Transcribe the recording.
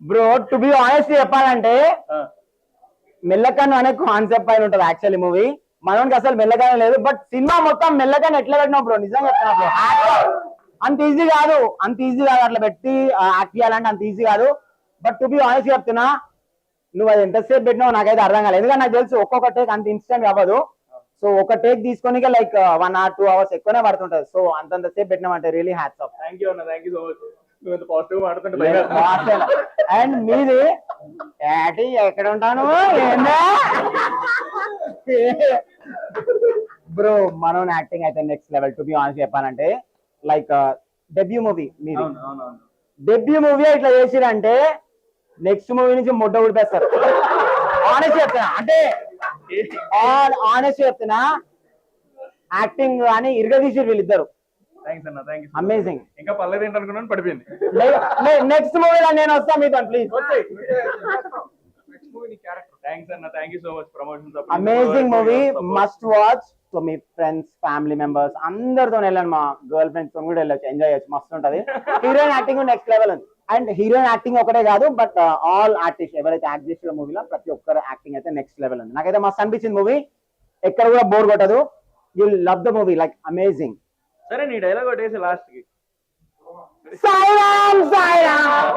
Bro to be honest చెప్పాలంటే మెల్లకన్ను అనే concept పైన ఉంటుంది యాక్చువల్లీ మూవీ. మనకి అసలు మెల్లకనే లేదు, బట్ సినిమా మొత్తం మెల్లకని ఎట్లా పెట్టినావు బ్రో, నిజంగా చెప్తున్నా బ్రో. అంత ఈజీ కాదు, అంత ఈజీ కాదు అట్లా పెట్టి యాక్ట్ చేయాలంటే అంత ఈజీ కాదు. బట్ టు బి ఆనెస్ట్ చెప్తున్నా, నువ్వు అది ఎంతసేపు పెట్టినావు నాకైతే అర్థం కాలేదు. ఎందుకంటే నాకు తెలుసు ఒక్కొక్క టేక్ అంత ఇన్స్టెంట్ అవ్వదు. సో ఒక టేక్ తీసుకొని లైక్ 1 or 2 hours ఎక్కువనే పడుతుంటది. సో అంతంత సేపు పెట్టినామంటే really hats off. Thank you అన్న, థ్యాంక్ యూ సో మచ్. నువ్వు ఎంత పాజిటివ్ మాట్లాడుతుంటే. అండ్ మీది ఏటి ఎక్కడ ఉంటాను బ్రో? మనం యాక్టింగ్ అయితే next level. To be honest చెప్పాలంటే లైక్ డెబ్యూ మూవీ మీది. డెబ్యూ మూవీ ఇట్లా చేసిరంటే నెక్స్ట్ మూవీ నుంచి ముడ్డ ఊడిపేస్తారు. ఆనెస్ట్ చెప్తున్నా, అంటే ఆనెస్ట్ చెప్తున్నా, యాక్టింగ్ అని ఇరగదీసి వీళ్ళిద్దరు. థ్యాంక్స్ అన్న, థ్యాంక్ యూ. అమేజింగ్. ఇంకా పర్లేదు ఏంటనుకున్నాను, పడిపోయింది. నెక్స్ట్ మూవీలో నేను వస్తా మీతో ప్లీజ్. థ్యాంక్స్ అన్న, thank you so much. Promotions amazing movie, must watch. So me friends, family members అందరితో వెళ్ళండి, మా గర్ల్ ఫ్రెండ్స్ తో కూడా వెళ్ళొచ్చు, ఎంజాయ్ చేయొచ్చు, మస్తు ఉంటది. హీరోయిన్ యాక్టింగ్ నెక్స్ట్ లెవెల్ ఉంది. అండ్ హీరోయిన్ యాక్టింగ్ ఒకటే కాదు, బట్ ఆల్ ఆర్టిస్ట్ ఎవరైతే యాక్ట్ చేసిన మూవీలో ప్రతి ఒక్కరు యాక్టింగ్ అయితే నెక్స్ట్ లెవెల్ ఉంది. నాకైతే మస్తు అనిపించింది మూవీ, ఎక్కడ కూడా బోర్ కొట్టదు. You love the movie, like amazing. సరే, నీ డైలాగ్ ఒకటేసి లాస్ట్ కి. సాయిరామ్ సాయిరామ్.